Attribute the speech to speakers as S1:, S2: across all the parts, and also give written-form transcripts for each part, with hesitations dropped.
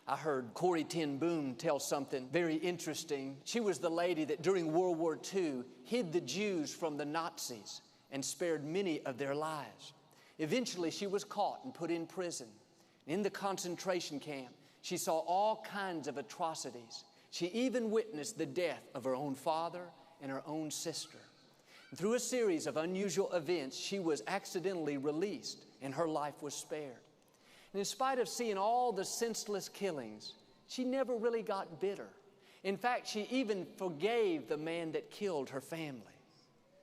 S1: I heard Corrie ten Boom tell something very interesting. She was the lady that during World War II hid the Jews from the Nazis and spared many of their lives. Eventually, she was caught and put in prison. In the concentration camp, she saw all kinds of atrocities. She even witnessed the death of her own father and her own sister. And through a series of unusual events, she was accidentally released and her life was spared. And in spite of seeing all the senseless killings, she never really got bitter. In fact, she even forgave the man that killed her family.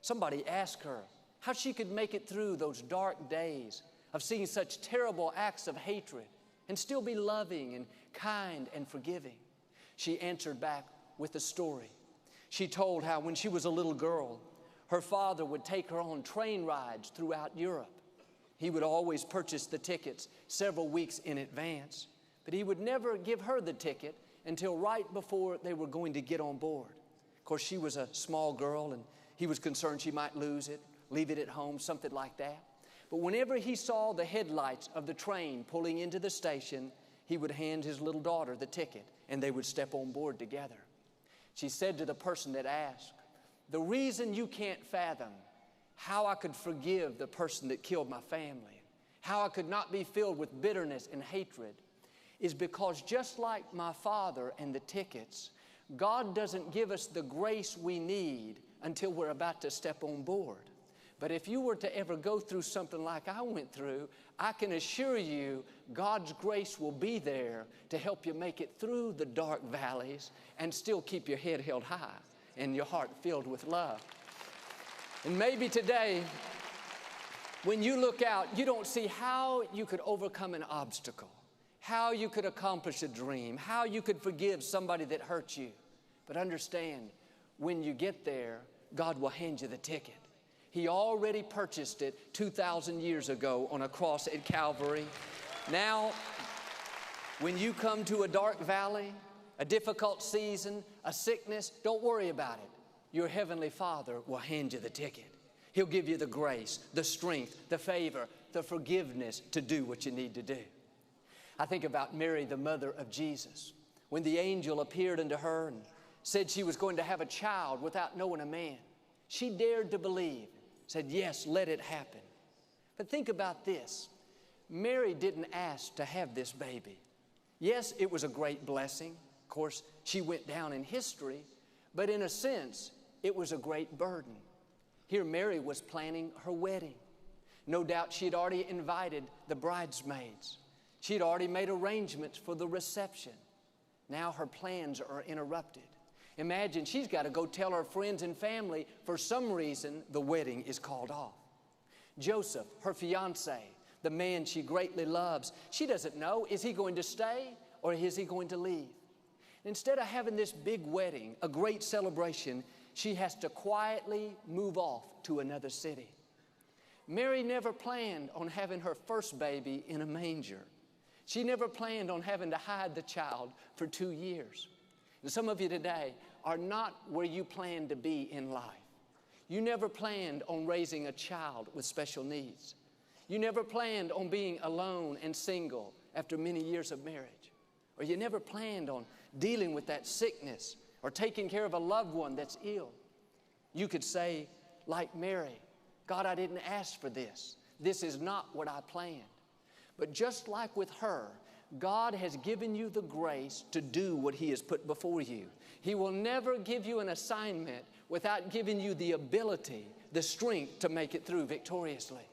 S1: Somebody asked her how she could make it through those dark days of seeing such terrible acts of hatred and still be loving and kind and forgiving. She answered back with a story. She told how when she was a little girl, her father would take her on train rides throughout Europe. He would always purchase the tickets several weeks in advance, but he would never give her the ticket until right before they were going to get on board. Of course, she was a small girl and he was concerned she might lose it, leave it at home, something like that. But whenever he saw the headlights of the train pulling into the station, he would hand his little daughter the ticket and they would step on board together. She said to the person that asked, "The reason you can't fathom how I could forgive the person that killed my family, how I could not be filled with bitterness and hatred, is because just like my father and the tickets, God doesn't give us the grace we need until we're about to step on board. But if you were to ever go through something like I went through, I can assure you God's grace will be there to help you make it through the dark valleys and still keep your head held high and your heart filled with love." And maybe today, when you look out, you don't see how you could overcome an obstacle, how you could accomplish a dream, how you could forgive somebody that hurt you. But understand, when you get there, God will hand you the ticket. He already purchased it 2,000 years ago on a cross at Calvary. Now, when you come to a dark valley, a difficult season, a sickness, don't worry about it. Your Heavenly Father will hand you the ticket. He'll give you the grace, the strength, the favor, the forgiveness to do what you need to do. I think about Mary, the mother of Jesus. When the angel appeared unto her and said she was going to have a child without knowing a man, she dared to believe, said, "Yes, let it happen." But think about this. Mary didn't ask to have this baby. Yes, it was a great blessing. Of course, she went down in history, but in a sense, it was a great burden. Here Mary was planning her wedding. No doubt she had already invited the bridesmaids. She had already made arrangements for the reception. Now her plans are interrupted. Imagine she's got to go tell her friends and family for some reason the wedding is called off. Joseph, her fiancé, the man she greatly loves, she doesn't know, is he going to stay or is he going to leave? Instead of having this big wedding, a great celebration, she has to quietly move off to another city. Mary never planned on having her first baby in a manger. She never planned on having to hide the child for 2 years. And some of you today are not where you plan to be in life. You never planned on raising a child with special needs. You never planned on being alone and single after many years of marriage. Or you never planned on dealing with that sickness or taking care of a loved one that's ill. You could say, like Mary, "God, I didn't ask for this. This is not what I planned." But just like with her, God has given you the grace to do what He has put before you. He will never give you an assignment without giving you the ability, the strength to make it through victoriously.